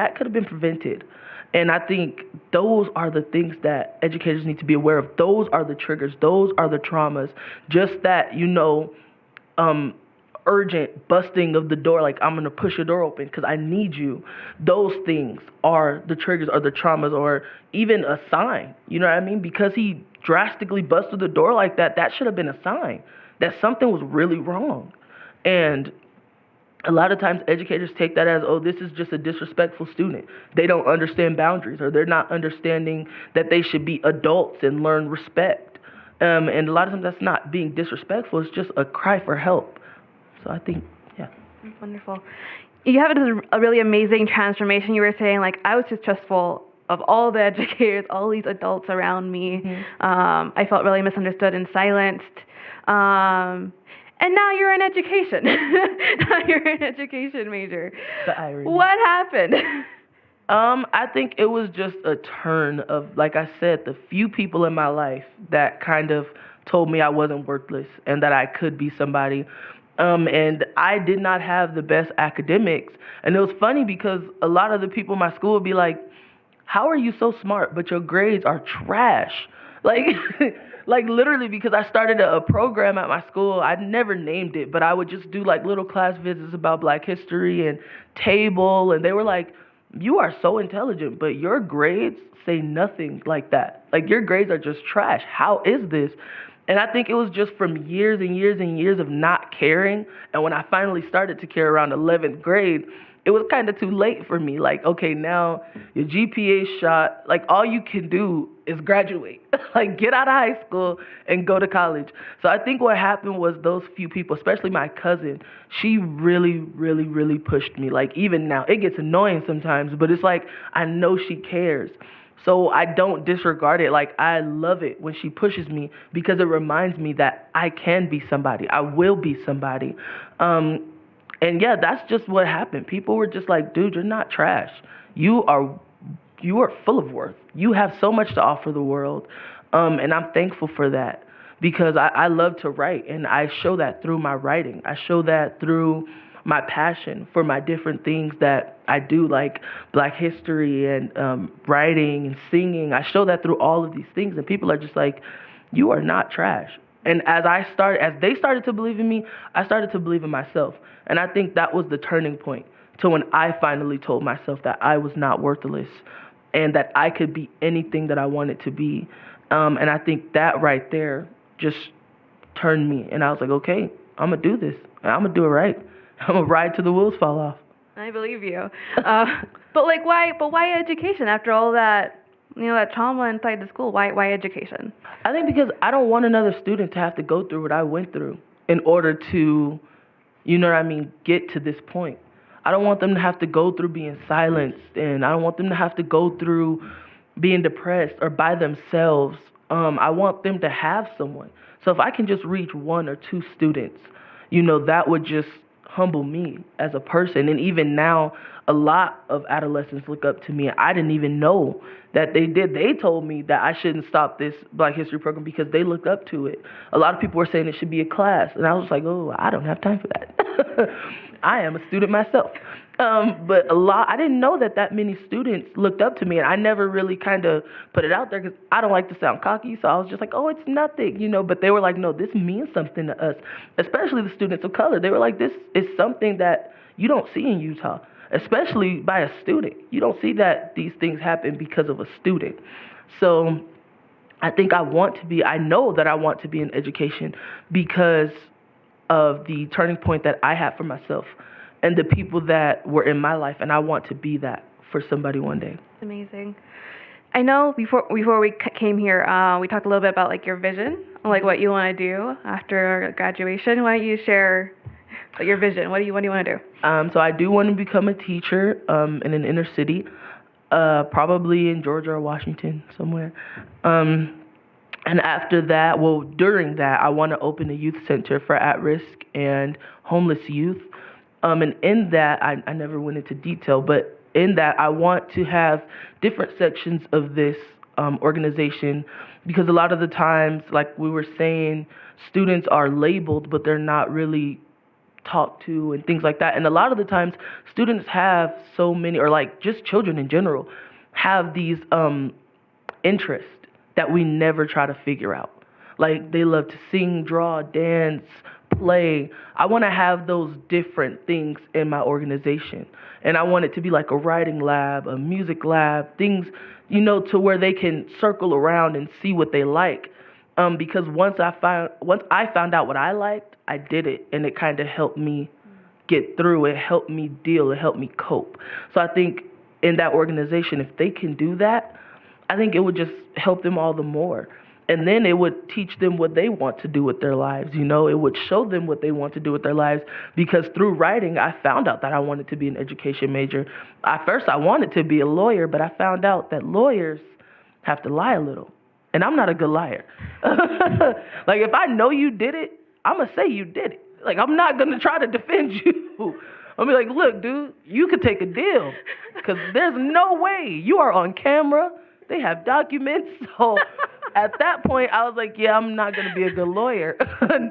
prevented. And I think those are the things that educators need to be aware of. Those are the triggers. Those are the traumas. Just that, urgent busting of the door, like I'm going to push your door open because I need you. Those things are the triggers or the traumas, or even a sign. You know what I mean? Because he drastically busted the door like that, that should have been a sign that something was really wrong. And a lot of times educators take that as, oh, this is just a disrespectful student. They don't understand boundaries, or they're not understanding that they should be adults and learn respect. And a lot of times that's not being disrespectful. It's just a cry for help. So I think, yeah. Wonderful. You have a really amazing transformation. You were saying, like, I was distrustful of all the educators, all these adults around me. I felt really misunderstood and silenced. And now you're in education. Now you're an education major. The irony. What happened? I think it was just a turn of, like I said, the few people in my life that kind of told me I wasn't worthless and that I could be somebody. And I did not have the best academics. And it was funny because a lot of the people in my school would be like, how are you so smart, but your grades are trash? Like literally, because I started a program at my school. I never named it, but I would just do like little class visits about Black history and table. And they were like, you are so intelligent, but your grades say nothing like that. Like, your grades are just trash. How is this? And I think it was just from years and years and years of not caring. And when I finally started to care around 11th grade, it was kind of too late for me. Like, okay, now your GPA shot. Like, all you can do is graduate. Like, get out of high school and go to college. So I think what happened was those few people, especially my cousin, she really, really, really pushed me. Like, even now, it gets annoying sometimes, but it's like, I know she cares. So I don't disregard it. Like, I love it when she pushes me because it reminds me that I can be somebody. I will be somebody. And yeah, that's just what happened. People were just like, dude, you're not trash. You are you are full of worth. You have so much to offer the world. And I'm thankful for that because I love to write and I show that through my writing. I show that through my passion for my different things that I do, like Black history and writing and singing. I show that through all of these things, and people are just like, "You are not trash." And as they started to believe in me, I started to believe in myself, and I think that was the turning point to when I finally told myself that I was not worthless, and that I could be anything that I wanted to be. And I think that right there just turned me, and I was like, okay, I'm gonna do this. I'm gonna do it right. I'm gonna ride till the wheels fall off. I believe you. But like, why? But why education after all that? That trauma inside the school. Why education? I think because I don't want another student to have to go through what I went through in order to, get to this point. I don't want them to have to go through being silenced, and I don't want them to have to go through being depressed or by themselves. I want them to have someone. So if I can just reach one or two students, that would just humble me as a person. And even now, a lot of adolescents look up to me. I didn't even know that they did. They told me that I shouldn't stop this Black History program because they looked up to it. A lot of people were saying it should be a class. And I was like, oh, I don't have time for that. I am a student myself. But I didn't know that many students looked up to me, and I never really kind of put it out there because I don't like to sound cocky, so I was just like, oh, it's nothing, but they were like, no, this means something to us, especially the students of color. They were like, this is something that you don't see in Utah, especially by a student. You don't see that these things happen because of a student. So I think I know that I want to be in education because of the turning point that I had for myself and the people that were in my life, and I want to be that for somebody one day. Amazing. I know before we came here, we talked a little bit about like your vision, like what you want to do after graduation. Why don't you share your vision? What do you want to do? So I do want to become a teacher in an inner city, probably in Georgia or Washington somewhere. And after that, during that, I want to open a youth center for at-risk and homeless youth. And in that, I never went into detail, but in that, I want to have different sections of this organization because a lot of the times, like we were saying, students are labeled, but they're not really talked to and things like that. And a lot of the times, students have so many, or like just children in general, have these interests that we never try to figure out. Like they love to sing, draw, dance, play. I want to have those different things in my organization. And I want it to be like a writing lab, a music lab, things, to where they can circle around and see what they like. Because once I found out what I liked, I did it, and it kind of helped me get through. It helped me deal. It helped me cope. So I think in that organization, if they can do that, I think it would just help them all the more. And then it would teach them what they want to do with their lives. It would show them what they want to do with their lives. Because through writing, I found out that I wanted to be an education major. At first, I wanted to be a lawyer, but I found out that lawyers have to lie a little. And I'm not a good liar. Like, if I know you did it, I'm going to say you did it. Like, I'm not going to try to defend you. I'll be like, look, dude, you could take a deal. Because there's no way. You are on camera. They have documents. So at that point, I was like, yeah, I'm not going to be a good lawyer.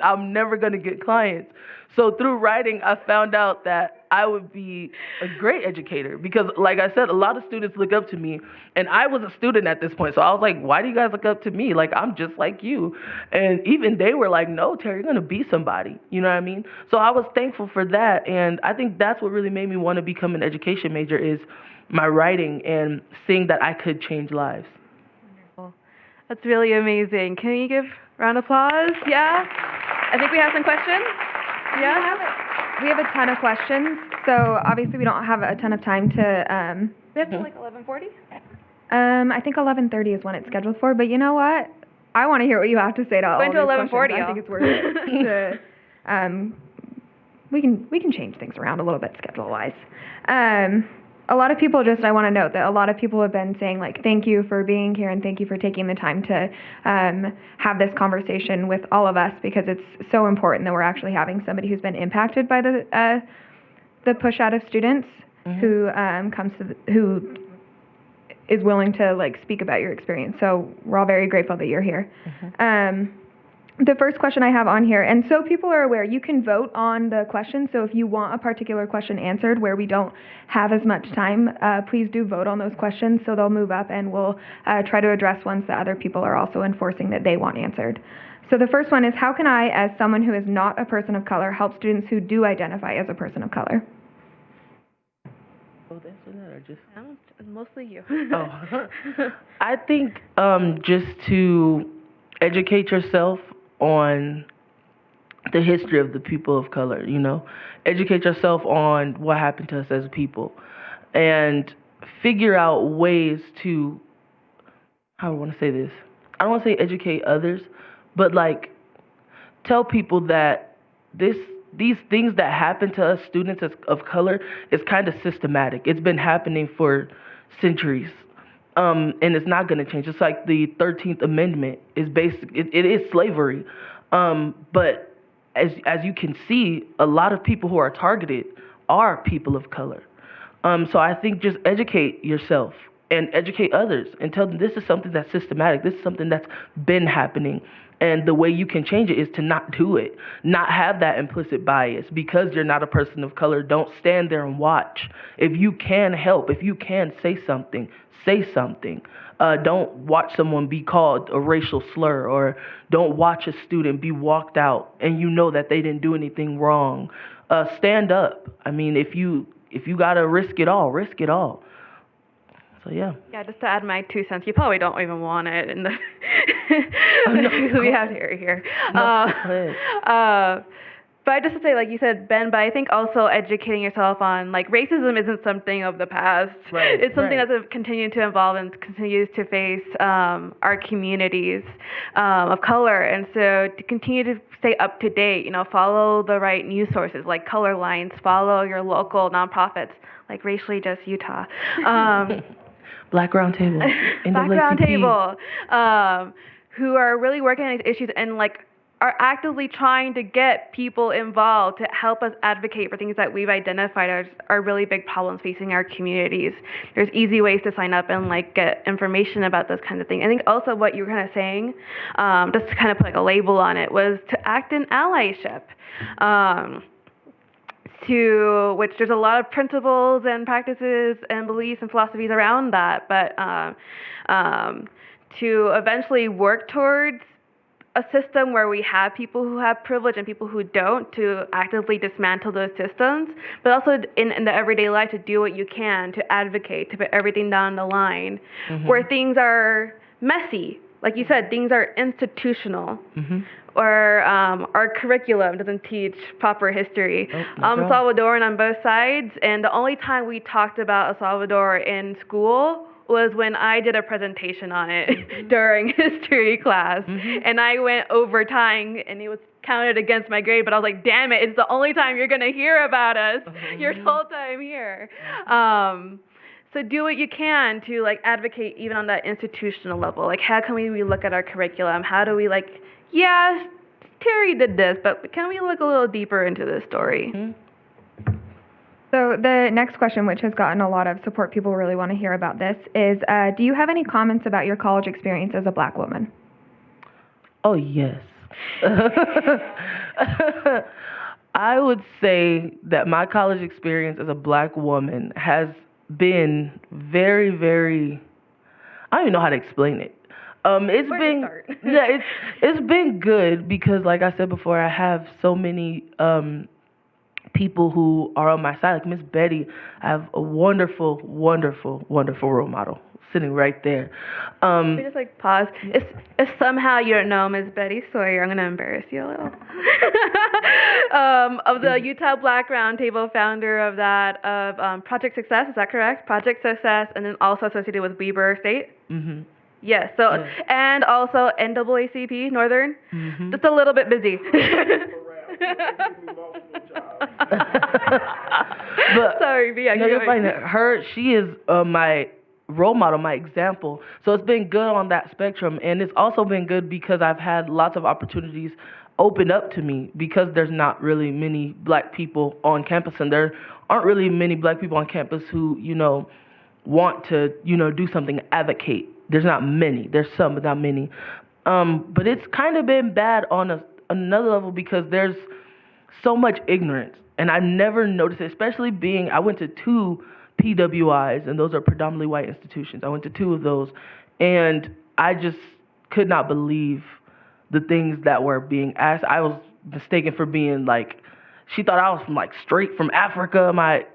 I'm never going to get clients. So through writing, I found out that I would be a great educator because, like I said, a lot of students look up to me, and I was a student at this point. So I was like, why do you guys look up to me? Like, I'm just like you. And even they were like, no, Terry, you're going to be somebody. You know what I mean? So I was thankful for that, and I think that's what really made me want to become an education major is my writing and seeing that I could change lives. Wonderful. That's really amazing. Can you give a round of applause? Yeah? I think we have some questions. Yeah? We have a ton of questions, so obviously we don't have a ton of time to... We have to like 11:40? I think 11:30 is when it's scheduled for, but you know what? I want to hear what you have to say to all Went these to questions. 11:40. I think it's worth it. We can change things around a little bit schedule-wise. a lot of people I want to note that a lot of people have been saying, like, thank you for being here and thank you for taking the time to have this conversation with all of us, because it's so important that we're actually having somebody who's been impacted by the push out of students who who is willing to, like, speak about your experience. So we're all very grateful that you're here. The first question I have on here, and so people are aware, you can vote on the question. So if you want a particular question answered where we don't have as much time, please do vote on those questions, so they'll move up, and we'll try to address ones that other people are also enforcing that they want answered. So the first one is, how can I, as someone who is not a person of color, help students who do identify as a person of color? Both answer that or just? Mostly you. I think just to educate yourself on the history of the people of color, educate yourself on what happened to us as people, and figure out ways to, how do I want to say this? I don't want to say educate others, but like tell people that these things that happen to us students of color is kind of systematic. It's been happening for centuries. And it's not going to change. It's like the 13th Amendment is basic. It is slavery. But as you can see, a lot of people who are targeted are people of color. So I think just educate yourself and educate others and tell them this is something that's systematic. This is something that's been happening. And the way you can change it is to not do it, not have that implicit bias. Because you're not a person of color, don't stand there and watch. If you can help, if you can say something, say something. Don't watch someone be called a racial slur, or don't watch a student be walked out and you know that they didn't do anything wrong. Stand up. I mean, if you gotta risk it all, risk it all. So yeah. Yeah, just to add my 2 cents, you probably don't even want it in the No, we have here. No, go ahead. But just to say, like you said, Ben, but I think also educating yourself on, like, racism isn't something of the past. Right, It's something right. that's continued to evolve and continues to face our communities of color. And so to continue to stay up to date, follow the right news sources like Color Lines, follow your local nonprofits like Racially Just Utah. Black Roundtable. Black Roundtable, who are really working on these issues and, like, are actively trying to get people involved to help us advocate for things that we've identified are really big problems facing our communities. There's easy ways to sign up and, like, get information about those kinds of things. I think also what you were kind of saying, just to kind of put, like, a label on it, was to act in allyship. To which there's a lot of principles and practices and beliefs and philosophies around that, but to eventually work towards a system where we have people who have privilege and people who don't, to actively dismantle those systems, but also in the everyday life to do what you can to advocate, to put everything down the line, where things are messy. Like you said, things are institutional. Or our curriculum doesn't teach proper history. I'm Salvadoran on both sides, and the only time we talked about El Salvador in school was when I did a presentation on it during history class, and I went over time, and it was counted against my grade, but I was like, damn it, it's the only time you're going to hear about us your whole time here. So do what you can to, like, advocate even on that institutional level. Like, how can we look at our curriculum? How do we, like, yeah, Terry did this, but can we look a little deeper into this story? So the next question, which has gotten a lot of support, people really want to hear about this, is do you have any comments about your college experience as a Black woman? Oh, yes. I would say that my college experience as a Black woman has been very, very, I don't even know how to explain it. It's been good because, like I said before, I have so many people who are on my side. Like Miss Betty, I have a wonderful, wonderful, wonderful role model sitting right there. We just, like, pause. If somehow you don't know Miss Betty Sawyer, I'm gonna embarrass you a little. Of the Utah Black Roundtable, founder of that, of Project Success. Is that correct? Project Success, and then also associated with Weber State. Yes. So, and also NAACP Northern. Just a little bit busy. But Sorry, but yeah, no, you're fine. She is my role model, my example. So it's been good on that spectrum, and it's also been good because I've had lots of opportunities open up to me because there's not really many black people on campus, and there aren't really many black people on campus who, want to, do something, advocate. There's not many. There's some, but not many. But it's kind of been bad on another level because there's so much ignorance, and I never noticed it, especially I went to 2 PWIs, and those are predominantly white institutions. I went to 2 of those, and I just could not believe the things that were being asked. I was mistaken for being she thought I was straight from Africa. My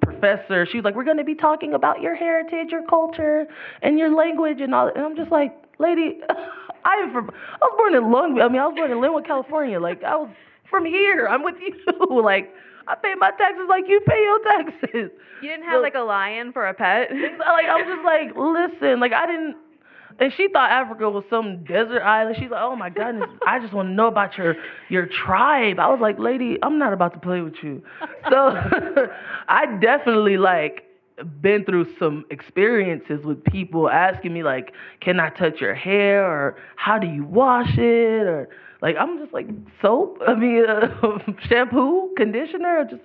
professor, she was like, we're going to be talking about your heritage, your culture, and your language and all. And I'm just like, lady, I was born in I was born in Linwood, California. I was from here. I'm with you. I pay my taxes like you pay your taxes. You didn't have a lion for a pet? I'm just listen, I didn't. And she thought Africa was some desert island. She's like, oh my goodness, I just want to know about your tribe. I was like, lady, I'm not about to play with you. So I definitely been through some experiences with people asking me can I touch your hair, or how do you wash it, or I'm just soap. I mean, shampoo, conditioner, just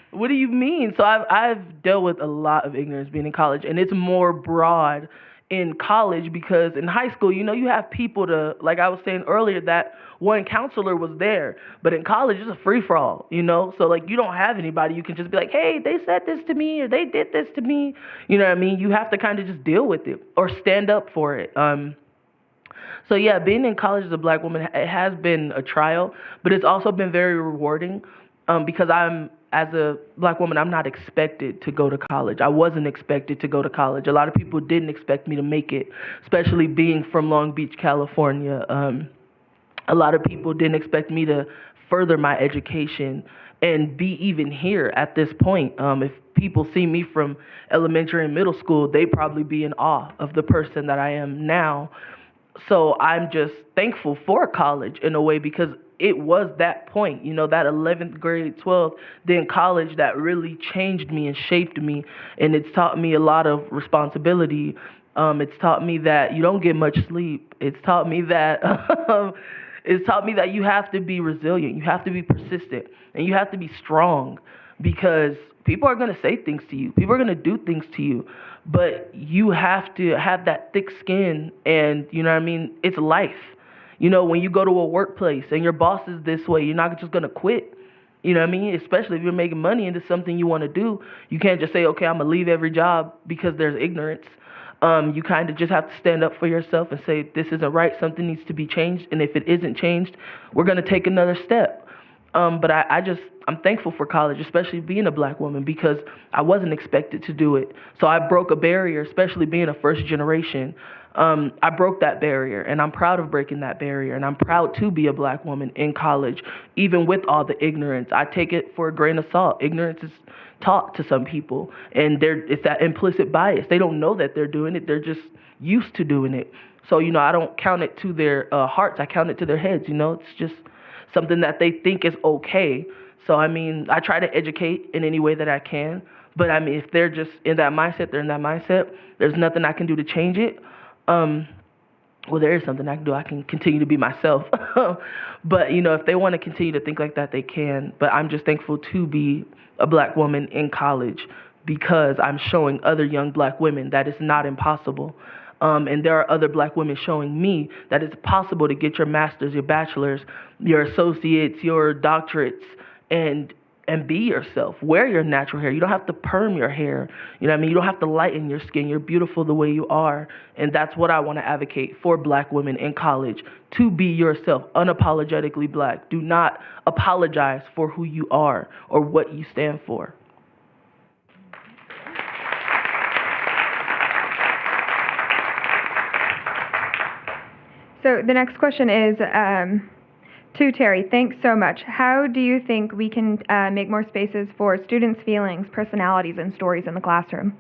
what do you mean? So I've dealt with a lot of ignorance being in college, and it's more broad in college because in high school, you have people to, I was saying earlier, that one counselor was there, but in college it's a free-for-all, so you don't have anybody. You can just be like, hey, they said this to me, or they did this to me, you know what I mean? You have to kind of just deal with it or stand up for it. So yeah, being in college as a black woman, it has been a trial, but it's also been very rewarding because as a black woman, I'm not expected to go to college. I wasn't expected to go to college. A lot of people didn't expect me to make it, especially being from Long Beach, California. A lot of people didn't expect me to further my education and be even here at this point. If people see me from elementary and middle school, they probably be in awe of the person that I am now. So I'm just thankful for college in a way because it was that point, that 11th grade, 12th, then college that really changed me and shaped me. And it's taught me a lot of responsibility. It's taught me that you don't get much sleep. It's taught me that you have to be resilient. You have to be persistent, and you have to be strong because people are going to say things to you. People are going to do things to you. But you have to have that thick skin, and it's life. When you go to a workplace and your boss is this way, you're not just going to quit. Especially if you're making money into something you want to do. You can't just say, okay, I'm going to leave every job because there's ignorance. You kind of just have to stand up for yourself and say, this isn't right, something needs to be changed, and if it isn't changed, we're going to take another step. But I'm thankful for college, especially being a black woman, because I wasn't expected to do it. So I broke a barrier, especially being a first generation. I broke that barrier, and I'm proud of breaking that barrier, and I'm proud to be a black woman in college, even with all the ignorance. I take it for a grain of salt. Ignorance is taught to some people, and it's that implicit bias. They don't know that they're doing it. They're just used to doing it. So, I don't count it to their hearts. I count it to their heads, It's just something that they think is okay. So, I try to educate in any way that I can. But, if they're just in that mindset, they're in that mindset. There's nothing I can do to change it. Well, there is something I can do. I can continue to be myself. But, if they want to continue to think like that, they can. But I'm just thankful to be a black woman in college because I'm showing other young black women that it's not impossible. And there are other black women showing me that it's possible to get your master's, your bachelor's, your associates, your doctorates, and be yourself. Wear your natural hair. You don't have to perm your hair. You don't have to lighten your skin. You're beautiful the way you are. And that's what I want to advocate for black women in college, to be yourself, unapologetically black. Do not apologize for who you are or what you stand for. So the next question is to Terry. Thanks so much. How do you think we can make more spaces for students' feelings, personalities, and stories in the classroom?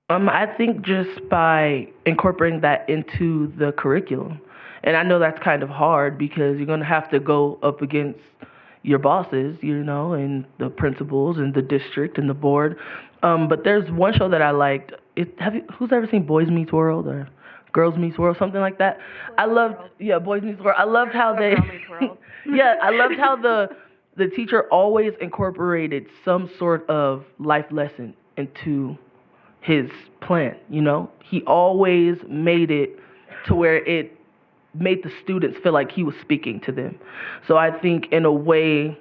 I think just by incorporating that into the curriculum And I know that's kind of hard because you're going to have to go up against your bosses, and the principals and the district and the board. But there's one show that I liked. Who's ever seen Boys Meets World or Girls Meets World, something like that? Boys Meets World. I loved how they, yeah, I loved how the teacher always incorporated some sort of life lesson into his plan. He always made it to where it made the students feel like he was speaking to them. So I think in a way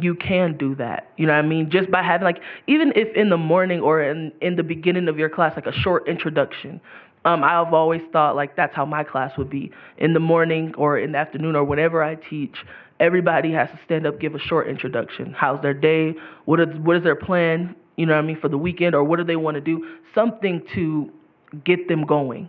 you can do that. You know what I mean? Just by having even if in the morning or in the beginning of your class, a short introduction. I've always thought that's how my class would be. In the morning or in the afternoon or whenever I teach, everybody has to stand up, give a short introduction. How's their day? What is their plan, for the weekend, or what do they want to do? Something to get them going,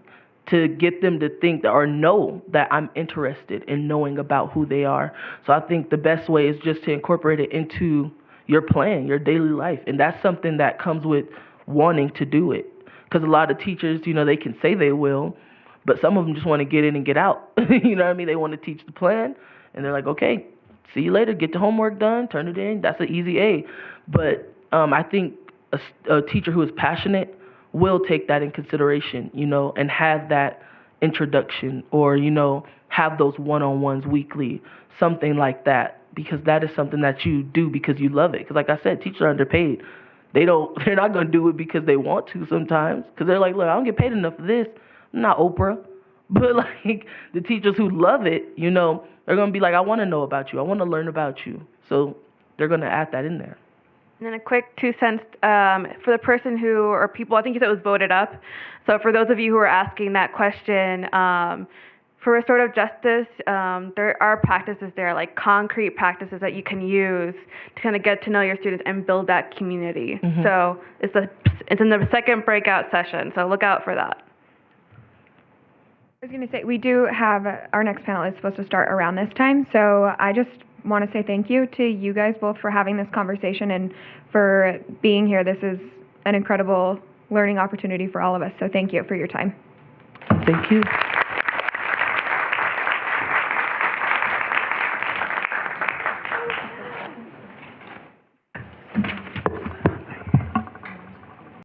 to get them to think or know that I'm interested in knowing about who they are. So I think the best way is just to incorporate it into your plan, your daily life. And that's something that comes with wanting to do it. Because a lot of teachers, they can say they will, but some of them just want to get in and get out. You know what I mean? They want to teach the plan, and they're like, okay, see you later, get the homework done, turn it in. That's an easy A. But I think a teacher who is passionate will take that in consideration, and have that introduction or, have those one-on-ones weekly, something like that, because that is something that you do because you love it. Because like I said, teachers are underpaid. They're not going to do it because they want to sometimes, because they're like, look, I don't get paid enough for this. I'm not Oprah. But the teachers who love it, they're going to be like, I want to know about you. I want to learn about you. So they're going to add that in there. And then a quick 2 cents for the person or people, I think you said it was voted up. So for those of you who are asking that question, for restorative justice, there are practices there, concrete practices that you can use to kind of get to know your students and build that community. Mm-hmm. So it's in the second breakout session, so look out for that. I was going to say, we do have our next panel is supposed to start around this time, so I just want to say thank you to you guys both for having this conversation and for being here. This is an incredible learning opportunity for all of us, so thank you for your time. Thank you.